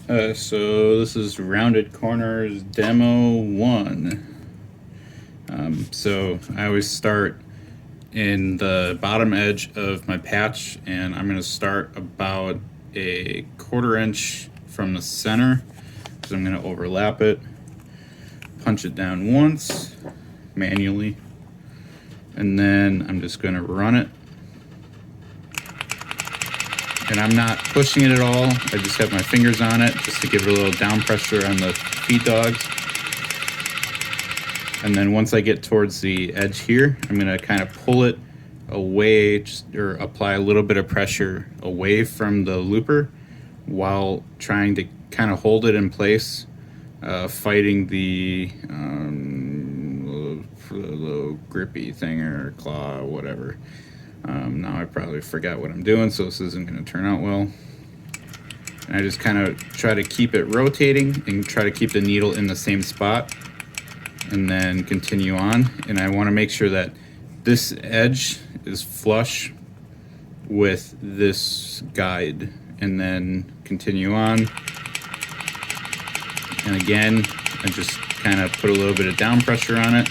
So this is Rounded Corners Demo 1. So I always start in the bottom edge of my patch, and I'm going to start about a 1/4 inch from the center, because I'm going to overlap it, punch it down once manually, and then I'm just going to run it. And I'm not pushing it at all. I just have my fingers on it just to give it a little down pressure on the feed dogs. And then once I get towards the edge here, I'm going to kind of pull it away, or apply a little bit of pressure away from the looper while trying to kind of hold it in place, fighting the little grippy thing or claw or whatever. Now I probably forgot what I'm doing, so this isn't going to turn out well. And I just kind of try to keep it rotating and try to keep the needle in the same spot, and then continue on. And I want to make sure that this edge is flush with this guide, and then continue on. And again, I just kind of put a little bit of down pressure on it.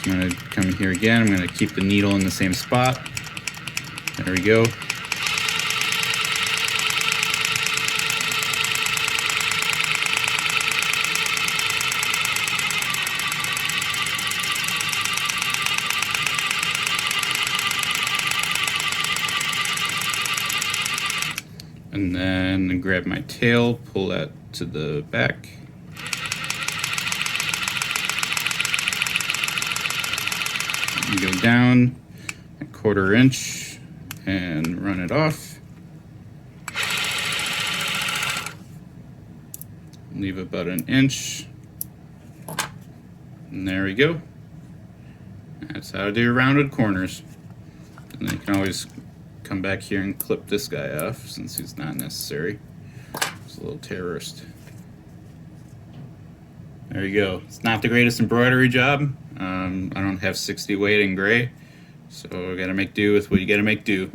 I'm going to come here again. I'm going to keep the needle in the same spot. There we go. And then grab my tail, pull that to the back. Go down a 1/4 inch and run it off. Leave about an inch. And there we go. That's how to do rounded corners. And then you can always come back here and clip this guy off since he's not necessary. It's a little terrorist. There you go. It's not the greatest embroidery job. I don't have 60 weight in gray, so I gotta make do with what you gotta make do.